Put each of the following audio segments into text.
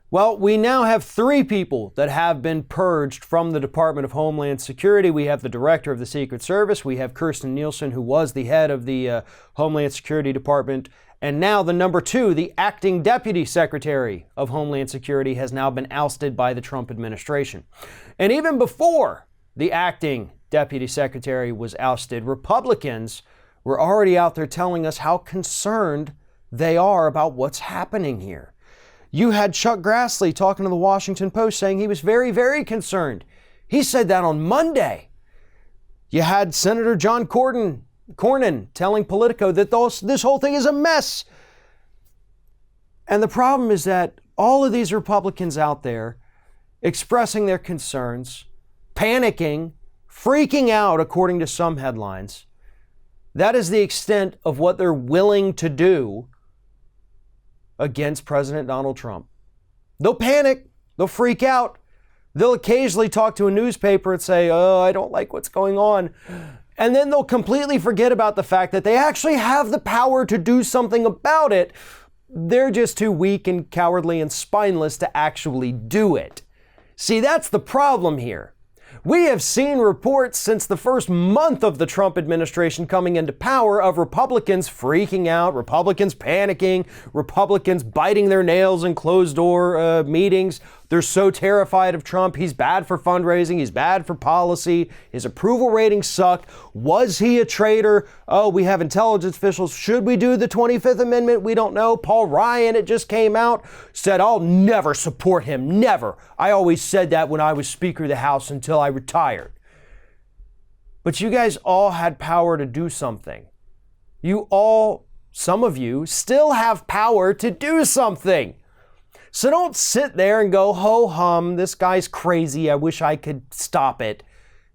Well, we now have 3 people that have been purged from the Department of Homeland Security. We have the director of the Secret Service. We have Kirstjen Nielsen, who was the head of the Homeland Security Department. And now the number 2, the acting deputy secretary of Homeland Security, has now been ousted by the Trump administration. And even before the acting deputy secretary was ousted, Republicans were already out there telling us how concerned they are about what's happening here. You had Chuck Grassley talking to the Washington Post saying he was very, very concerned. He said that on Monday. You had Senator John Cornyn telling Politico that this whole thing is a mess. And the problem is that all of these Republicans out there expressing their concerns, panicking, freaking out, according to some headlines, that is the extent of what they're willing to do against President Donald Trump. They'll panic, they'll freak out, they'll occasionally talk to a newspaper and say, "Oh, I don't like what's going on." And then they'll completely forget about the fact that they actually have the power to do something about it. They're just too weak and cowardly and spineless to actually do it. See, that's the problem here. We have seen reports since the first month of the Trump administration coming into power of Republicans freaking out, Republicans panicking, Republicans biting their nails in closed-door meetings. They're so terrified of Trump. He's bad for fundraising. He's bad for policy. His approval ratings suck. Was he a traitor? Oh, we have intelligence officials. Should we do the 25th Amendment? We don't know. Paul Ryan, it just came out, said, "I'll never support him. Never. I always said that when I was Speaker of the House until I retired." But you guys all had power to do something. Some of you still have power to do something. So don't sit there and go, "Ho hum, this guy's crazy. I wish I could stop it."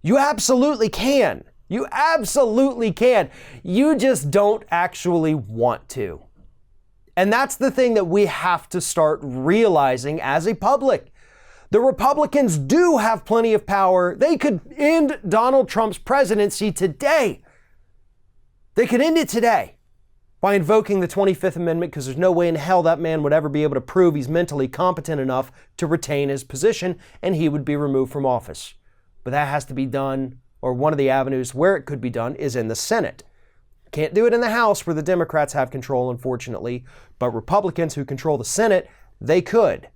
You absolutely can. You absolutely can. You just don't actually want to. And that's the thing that we have to start realizing as a public. The Republicans do have plenty of power. They could end Donald Trump's presidency today. They could end it today by invoking the 25th Amendment, because there's no way in hell that man would ever be able to prove he's mentally competent enough to retain his position, and he would be removed from office. But that has to be done, or one of the avenues where it could be done is in the Senate. Can't do it in the House where the Democrats have control, unfortunately, but Republicans who control the Senate, they could.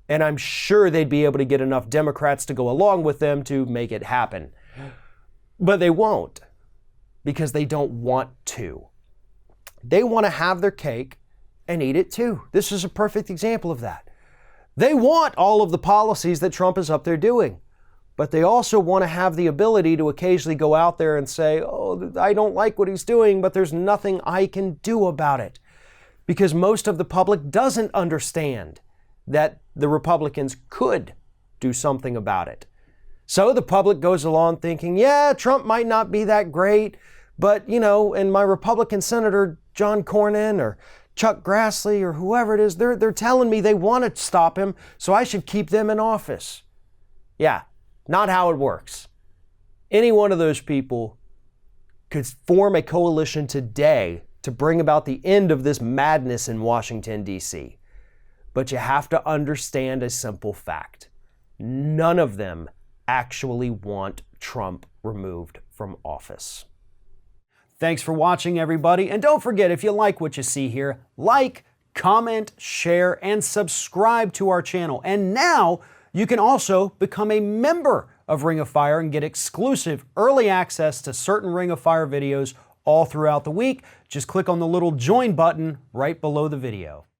And I'm sure they'd be able to get enough Democrats to go along with them to make it happen. But they won't, because they don't want to. They want to have their cake and eat it too. This is a perfect example of that. They want all of the policies that Trump is up there doing, but they also want to have the ability to occasionally go out there and say, "Oh, I don't like what he's doing, but there's nothing I can do about it." Because most of the public doesn't understand that the Republicans could do something about it. So the public goes along thinking, "Yeah, Trump might not be that great, but, and my Republican Senator John Cornyn or Chuck Grassley or whoever it is, they're telling me they want to stop him, so I should keep them in office." Yeah, not how it works. Any one of those people could form a coalition today to bring about the end of this madness in Washington, D.C. But you have to understand a simple fact. None of them actually want Trump removed from office. Thanks for watching, everybody. And don't forget, if you like what you see here, like, comment, share, and subscribe to our channel. And now you can also become a member of Ring of Fire and get exclusive early access to certain Ring of Fire videos all throughout the week. Just click on the little join button right below the video.